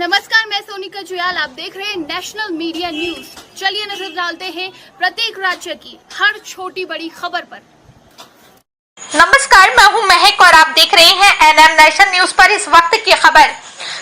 नमस्कार, मैं सोनिका जुयाल। आप देख रहे हैं नेशनल मीडिया न्यूज। चलिए नजर डालते हैं प्रत्येक राज्य की हर छोटी बड़ी खबर पर। नमस्कार, मैं हूं महक और आप देख रहे हैं एनएम नेशन न्यूज पर इस वक्त की खबर।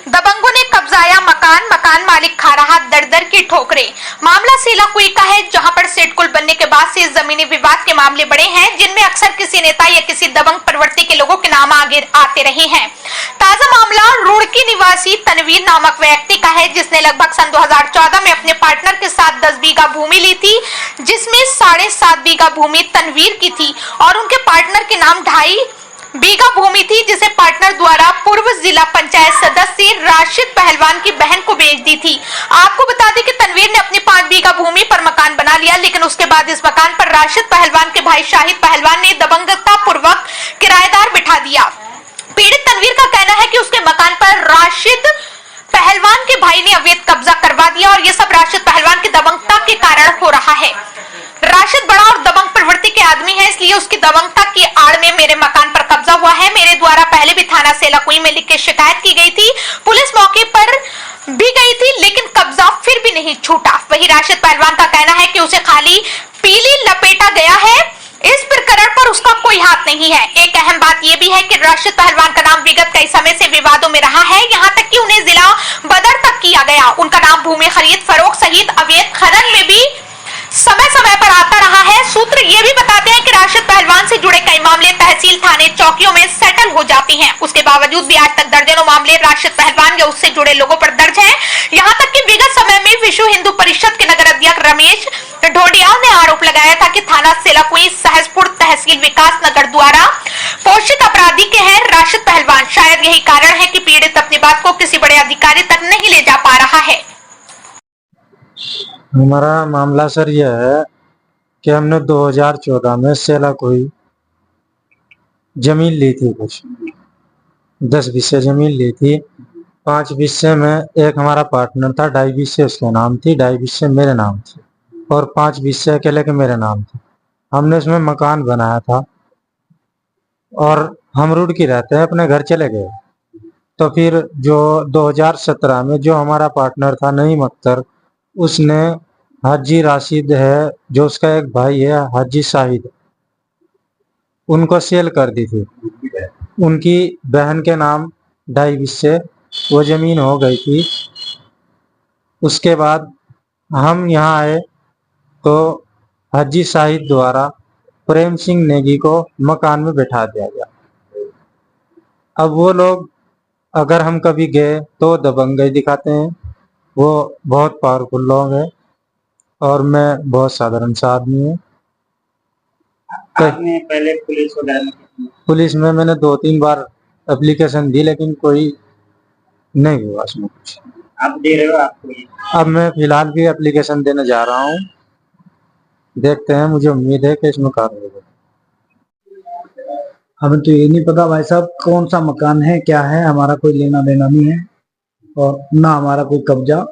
दबंगों ने कब्जाया मकान मालिक खा रहा दर दर की ठोकरें। मामला सीलाकुई का है, जहां पर सिडकुल बनने के बाद से जमीनी विवाद के मामले बढ़े हैं, जिनमें अक्सर किसी नेता या किसी दबंग प्रवृत्ति के लोगों के नाम आगे आते रहे हैं। ताजा मामला रुड़की निवासी तनवीर नामक व्यक्ति का है, जिसने लगभग सन 2014 में अपने पार्टनर के साथ 10 बीघा भूमि ली थी, जिसमें 7.5 बीघा भूमि तनवीर की थी और उनके पार्टनर के नाम 2.5 बीघा भूमि थी, जिसे पार्टनर द्वारा पूर्व जिला पंचायत सदस्य राशिद पहलवान की बहन को बेच दी थी। आपको बता दें कि तनवीर ने अपनी 5 बीघा भूमि पर मकान बना लिया, लेकिन उसके बाद इस मकान पर राशिद पहलवान के भाई शाहिद पहलवान ने दबंगता पूर्वक किराएदार बिठा दिया। पीड़ित तनवीर का कहना है कि उसके मकान पर राशिद पहलवान के भाई ने अवैध कब्जा करवा दिया और ये सब राशिद पहलवान की दबंगता के कारण हो रहा है। राशिद बड़ा और दबंग प्रवृत्ति के आदमी है, इसलिए उसकी दबंगता की आड़ में मेरे मकान पर कब्जा हुआ है। मेरे द्वारा पहले भी थाना सेलाकुई में लिख के शिकायत की गई थी, पुलिस मौके पर भी गई थी, लेकिन कब्जा फिर भी नहीं छूटा। वही राशिद पहलवान का कहना है कि उसे खाली पीली लपेटा गया है, इस प्रकरण पर उसका कोई हाथ नहीं है। एक अहम बात यह भी है कि राशिद पहलवान का नाम विगत कई समय से विवादों में रहा है, यहाँ तक कि उन्हें जिला बदर तक किया गया। उनका नाम भूमि खरीद फरोख्त सहित अवैध खनन में भी समय समय पर आता रहा है। सूत्र ये भी बताते हैं कि राशिद पहलवान से जुड़े कई मामले तहसील थाने चौकियों में सेटल हो जाते हैं। उसके बावजूद भी आज तक दर्जनों मामले राशिद पहलवान या उससे जुड़े लोगों पर दर्ज हैं। यहाँ तक कि विगत समय में विश्व हिंदू परिषद के नगर अध्यक्ष रमेश ढोडियाल ने आरोप लगाया था कि थाना सेलाकुई सहसपुर तहसील विकास नगर द्वारा पोषित अपराधी के हैं राशिद पहलवान। शायद यही कारण है कि पीड़ित अपनी बात को किसी बड़े अधिकारी तक नहीं ले जा पा रहा है। हमारा मामला सर यह है कि हमने 2014 में सेलाकुई जमीन ली थी, कुछ 10 बिस्से जमीन ली थी। 5 बिस्से में एक हमारा पार्टनर था, 2.5 बिस्से उसके नाम थी, 2.5 बिस्से मेरे नाम थी और 5 बिस्से अकेले के मेरे नाम थे। हमने उसमें मकान बनाया था और हम रुड़की रहते हैं, अपने घर चले गए। तो फिर जो 2017 में जो हमारा पार्टनर था नईम अख्तर, उसने हाजी राशिद है, जो उसका एक भाई है हाजी शाहिद, उनको सेल कर दी थी। उनकी बहन के नाम 2.5 बिस्से वो जमीन हो गई थी। उसके बाद हम यहाँ आए तो हाजी शाहिद द्वारा प्रेम सिंह नेगी को मकान में बैठा दिया गया। अब वो लोग अगर हम कभी गए तो दबंगई दिखाते हैं। वो बहुत पावरफुल लोग हैं और मैं बहुत साधारण सा आदमी हूँ। आपने पहले पुलिस में मैंने 2-3 बार एप्लीकेशन दी, लेकिन कोई नहीं हुआ उसमें कुछ। आप दे रहे हो आपको? अब मैं फिलहाल भी एप्लीकेशन देने जा रहा हूँ, देखते हैं, मुझे उम्मीद है कि इसमें कार्रवाई होगी। हमें तो ये नहीं पता भाई साहब कौन सा मकान है, क्या है, हमारा कोई लेना देना नहीं है और ना हमारा कोई कब्जा।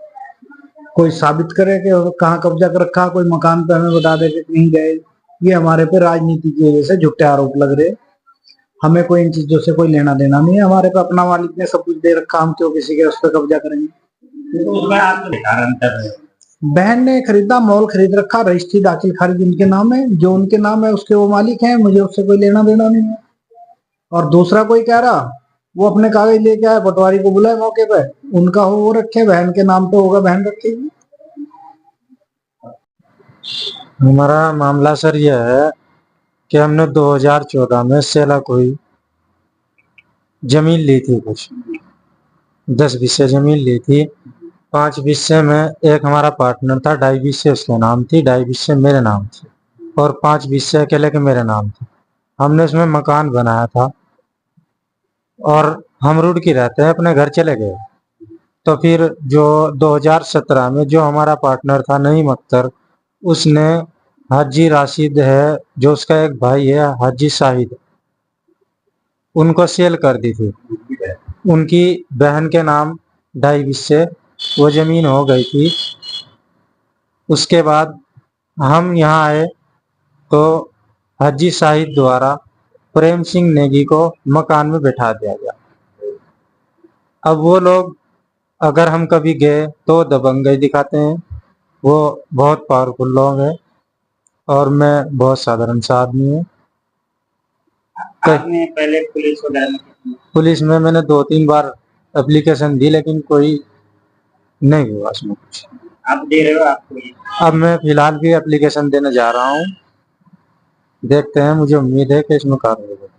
कोई साबित करे कि कहाँ कब्जा कर रखा, कोई मकान पे हमें बता दे कि कहीं गए। ये हमारे पे राजनीति की वजह से झूठे आरोप लग रहे। हमें कोई इन चीजों से कोई लेना देना नहीं है। हमारे पे अपना मालिक ने सब कुछ दे रखा, हम क्यों किसी के उस पर कब्जा करेंगे। बहन ने खरीदा, मॉल खरीद रखा, रजिस्ट्री दाखिल खारिज उनके नाम है, जो उनके नाम है उसके वो मालिक है, मुझे उससे कोई लेना देना नहीं है। और दूसरा कोई कह रहा वो अपने कागज लेके आए, पटवारी को बुलाए मौके पे, उनका हो वो रखे, बहन के नाम पे होगा, बहन रखेगी। हमारा मामला सर यह है कि हमने 2014 में सेलाकुई जमीन ली थी, कुछ 10 बिस्से जमीन ली थी। 5 बिस्से में एक हमारा पार्टनर था, 2.5 बिस्से उसके नाम थी, 2.5 बिस्से मेरे नाम थी और 5 बिस्से अकेले के मेरे नाम थे। हमने उसमें मकान बनाया था और हम रुड़की रहते हैं, अपने घर चले गए। तो फिर जो 2017 में जो हमारा पार्टनर था नईम अख्तर, उसने हाजी राशिद है, जो उसका एक भाई है हाजी शाहिद, उनको सेल कर दी थी। उनकी बहन के नाम 2.5 बिस्से वो जमीन हो गई थी। उसके बाद हम यहाँ आए तो हाजी शाहिद द्वारा प्रेम सिंह नेगी को मकान में बैठा दिया गया। अब वो लोग अगर हम कभी गए तो दबंगई दिखाते हैं। वो बहुत पावरफुल लोग हैं और मैं बहुत साधारण सा आदमी हूँ। आपने पहले पुलिस वगैरह में कितनी- पुलिस में मैंने 2-3 बार एप्लीकेशन दी लेकिन कोई नहीं हुआ उसमें कुछ। आप दे रहे हो आपको ये अब मैं फिलहाल भी एप्लीकेशन देने जा रहा हूँ। देखते हैं, मुझे उम्मीद है कि इसमें कार्रवाई होगी।